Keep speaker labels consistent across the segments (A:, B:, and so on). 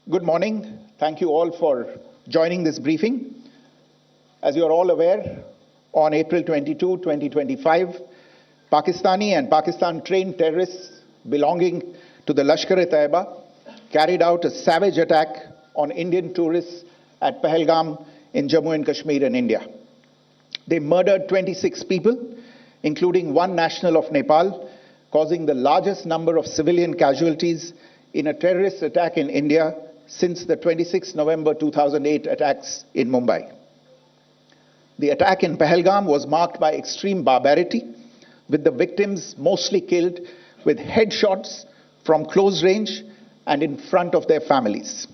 A: Good morning. Thank you all for joining this briefing. As you are all aware, on April 22, 2025, Pakistani and Pakistan-trained terrorists belonging to the Lashkar-e-Taiba carried out a savage attack on Indian tourists at Pahalgam in Jammu and Kashmir in India. They murdered 26 people, including one national of Nepal, causing the largest number of civilian casualties in a terrorist attack in India since the 26 November 2008 attacks in Mumbai. The attack in Pahalgam was marked by extreme barbarity, with the victims mostly killed with headshots from close range and in front of their families.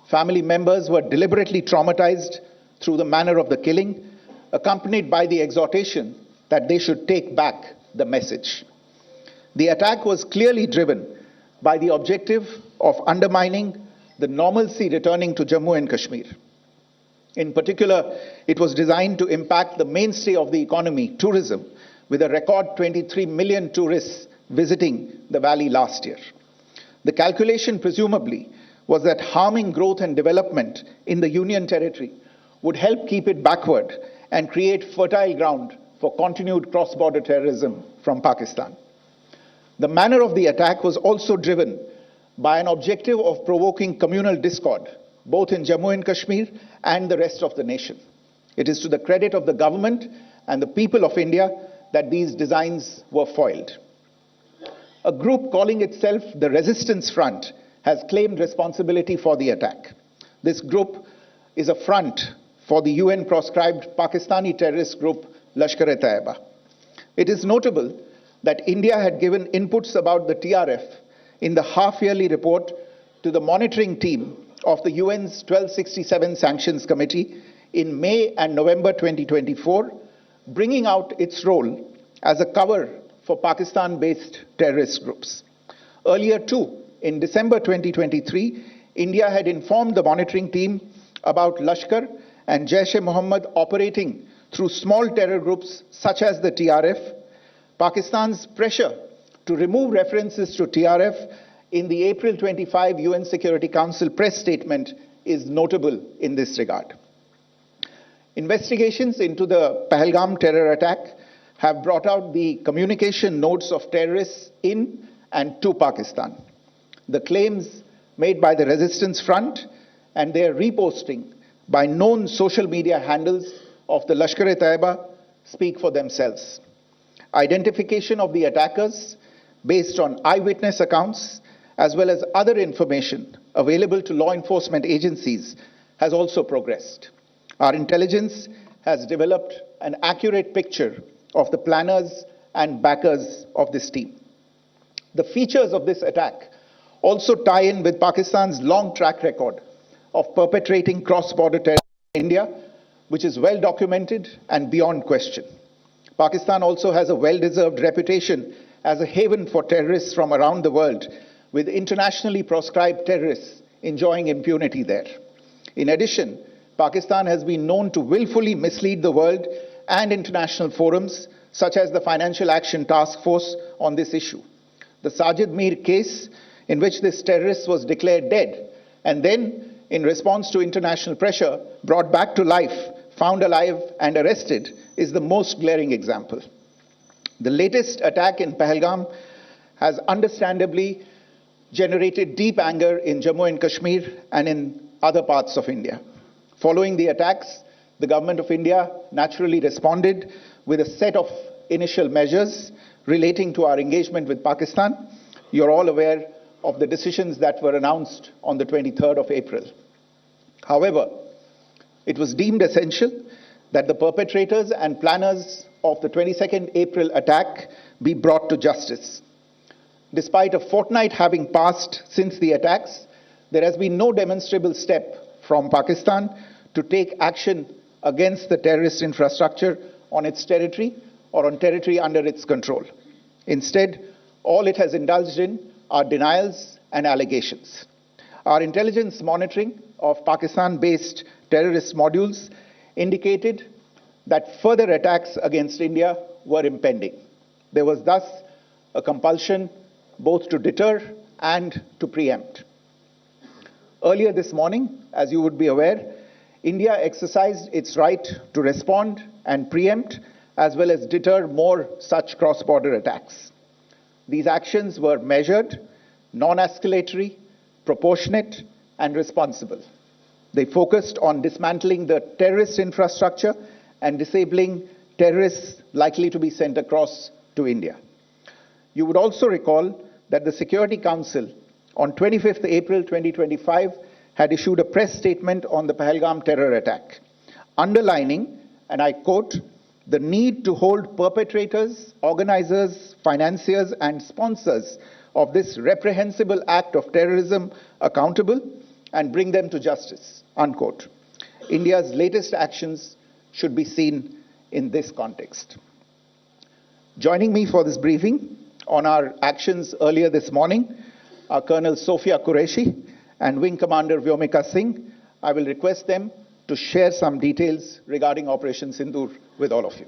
A: Family members were deliberately traumatized through the manner of the killing, accompanied by the exhortation that they should take back the message. The attack was clearly driven by the objective of undermining the normalcy returning to Jammu and Kashmir. In particular, it was designed to impact the mainstay of the economy, tourism, with a record 23 million tourists visiting the valley last year. The calculation, presumably, was that harming growth and development in the Union territory would help keep it backward and create fertile ground for continued cross-border terrorism from Pakistan. The manner of the attack was also driven by an objective of provoking communal discord, both in Jammu and Kashmir and the rest of the nation. It is to the credit of the government and the people of India that these designs were foiled. A group calling itself the Resistance Front has claimed responsibility for the attack. This group is a front for the UN-proscribed Pakistani terrorist group Lashkar-e-Taiba. It is notable that India had given inputs about the TRF in the half-yearly report to the monitoring team of the UN's 1267 Sanctions Committee in May and November 2024, bringing out its role as a cover for Pakistan-based terrorist groups. Earlier too, in December 2023, India had informed the monitoring team about Lashkar and Jaish-e-Mohammed operating through small terror groups such as the TRF. Pakistan's pressure to remove references to TRF in the April 25 UN Security Council press statement is notable in this regard. Investigations into the Pahalgam terror attack have brought out the communication notes of terrorists in and to Pakistan. The claims made by the Resistance Front and their reposting by known social media handles of the Lashkar-e-Taiba speak for themselves. Identification of the attackers based on eyewitness accounts as well as other information available to law enforcement agencies has also progressed. Our intelligence has developed an accurate picture of the planners and backers of this team. The features of this attack also tie in with Pakistan's long track record of perpetrating cross-border terrorism in India, which is well documented and beyond question. Pakistan also has a well-deserved reputation as a haven for terrorists from around the world, with internationally proscribed terrorists enjoying impunity there. In addition, Pakistan has been known to willfully mislead the world and international forums, such as the Financial Action Task Force, on this issue. The Sajid Mir case, in which this terrorist was declared dead and then, in response to international pressure, brought back to life, found alive and arrested, is the most glaring example. The latest attack in Pahalgam has understandably generated deep anger in Jammu and Kashmir and in other parts of India. Following the attacks, the government of India naturally responded with a set of initial measures relating to our engagement with Pakistan. You're all aware of the decisions that were announced on the 23rd of April. However, it was deemed essential that the perpetrators and planners of the 22nd April attack be brought to justice. Despite a fortnight having passed since the attacks, there has been no demonstrable step from Pakistan to take action against the terrorist infrastructure on its territory or on territory under its control. Instead, all it has indulged in are denials and allegations. Our intelligence monitoring of Pakistan-based terrorist modules indicated that further attacks against India were impending. There was thus a compulsion both to deter and to preempt. Earlier this morning, as you would be aware, India exercised its right to respond and preempt as well as deter more such cross-border attacks. These actions were measured, non-escalatory, proportionate, and responsible. They focused on dismantling the terrorist infrastructure and disabling terrorists likely to be sent across to India. You would also recall that the Security Council on 25th April 2025 had issued a press statement on the Pahalgam terror attack, underlining, and I quote, the need to hold perpetrators, organizers, financiers, and sponsors of this reprehensible act of terrorism accountable and bring them to justice, unquote. India's latest actions should be seen in this context. Joining me for this briefing on our actions earlier this morning are Colonel Sophia Qureshi and Wing Commander Vyomika Singh. I will request them to share some details regarding Operation Sindoor with all of you.